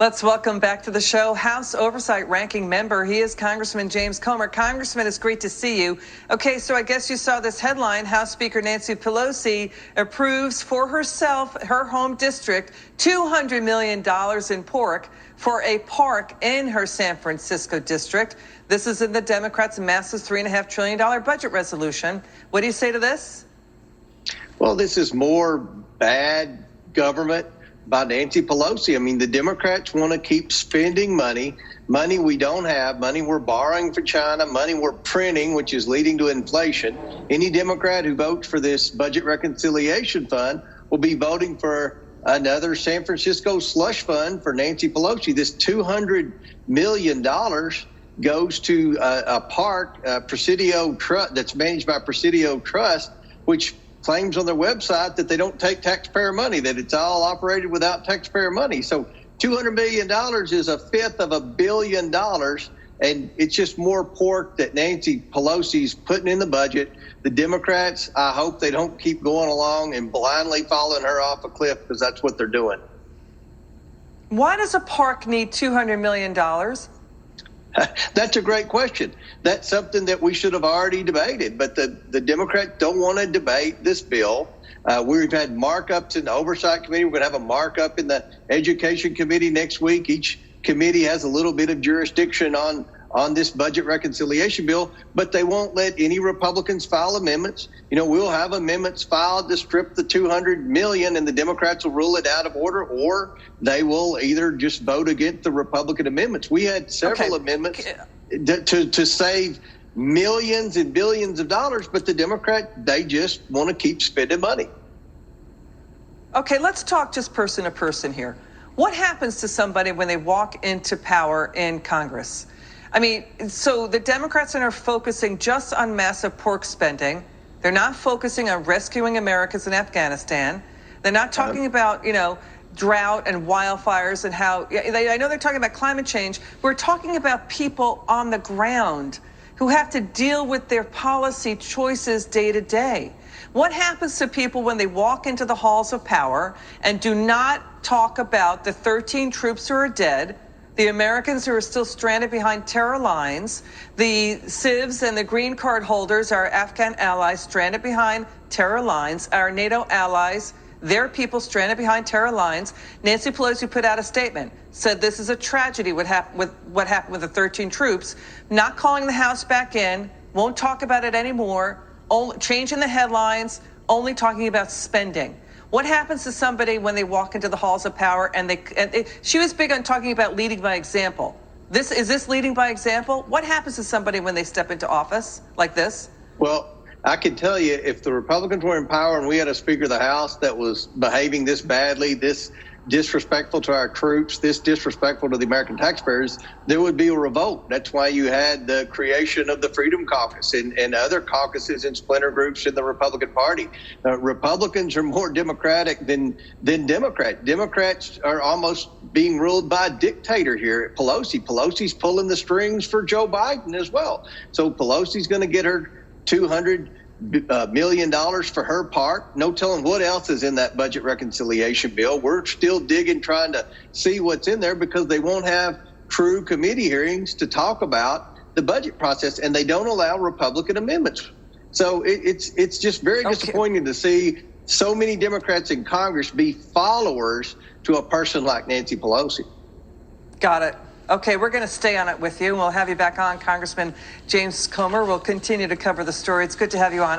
Let's welcome back to the show House Oversight Ranking Member. He is Congressman James Comer. Congressman, it's great to see you. Okay, so I guess you saw this headline. House Speaker Nancy Pelosi approves for herself, her home district, $200 million in pork for a park in her San Francisco district. This is in the Democrats' massive $3.5 trillion budget resolution. What do you say to this? Well, this is more bad government by Nancy Pelosi. I mean, the Democrats want to keep spending money we don't have, money we're borrowing for China, money we're printing, which is leading to inflation. Any Democrat who votes for this budget reconciliation fund will be voting for another San Francisco slush fund for Nancy Pelosi. This $200 million goes to a park, Presidio Trust, that's managed by Presidio Trust, which claims on their website that they don't take taxpayer money, that it's all operated without taxpayer money. So $200 million is a fifth of $1 billion, and it's just more pork that Nancy Pelosi's putting in the budget. The Democrats, I hope they don't keep going along and blindly following her off a cliff, because that's what they're doing. Why does a park need $200 million? That's a great question. That's something that we should have already debated, but the Democrats don't want to debate this bill. We've had markups in the Oversight Committee. We're going to have a markup in the Education Committee next week. Each committee has a little bit of jurisdiction on this budget reconciliation bill, but they won't let any Republicans file amendments. You know, we'll have amendments filed to strip the $200 million, and the Democrats will rule it out of order, or they will either just vote against the Republican amendments. We had several amendments to save millions and billions of dollars, but the Democrats, they just want to keep spending money. Okay, let's talk just person to person here. What happens to somebody when they walk into power in Congress? I mean, so the Democrats are focusing just on massive pork spending. They're not focusing on rescuing Americans in Afghanistan. They're not talking about, drought and wildfires and how, I know they're talking about climate change. We're talking about people on the ground who have to deal with their policy choices day to day. What happens to people when they walk into the halls of power and do not talk about the 13 troops who are dead, the Americans who are still stranded behind terror lines, the civs and the green card holders, our Afghan allies stranded behind terror lines, our NATO allies, their people stranded behind terror lines? Nancy Pelosi put out a statement, said this is a tragedy what happened with the 13 troops, not calling the House back in, won't talk about it anymore, only changing the headlines, only talking about spending. What happens to somebody when they walk into the halls of power and she was big on talking about leading by example. Is this leading by example? What happens to somebody when they step into office like this? Well, I can tell you, if the Republicans were in power and we had a Speaker of the House that was behaving this badly, this disrespectful to our troops, this disrespectful to the American taxpayers, there would be a revolt. That's why you had the creation of the Freedom Caucus and other caucuses and splinter groups in the Republican Party. Republicans are more democratic than Democrats. Democrats are almost being ruled by a dictator here at Pelosi. Pelosi's pulling the strings for Joe Biden as well. So Pelosi's going to get her $200 million for her part. No telling what else is in that budget reconciliation bill. We're still digging, trying to see what's in there, because they won't have true committee hearings to talk about the budget process, and they don't allow Republican amendments. So it's just very disappointing to see so many Democrats in Congress be followers to a person like Nancy Pelosi. Got it. Okay, we're going to stay on it with you. We'll have you back on, Congressman James Comer. We'll continue to cover the story. It's good to have you on.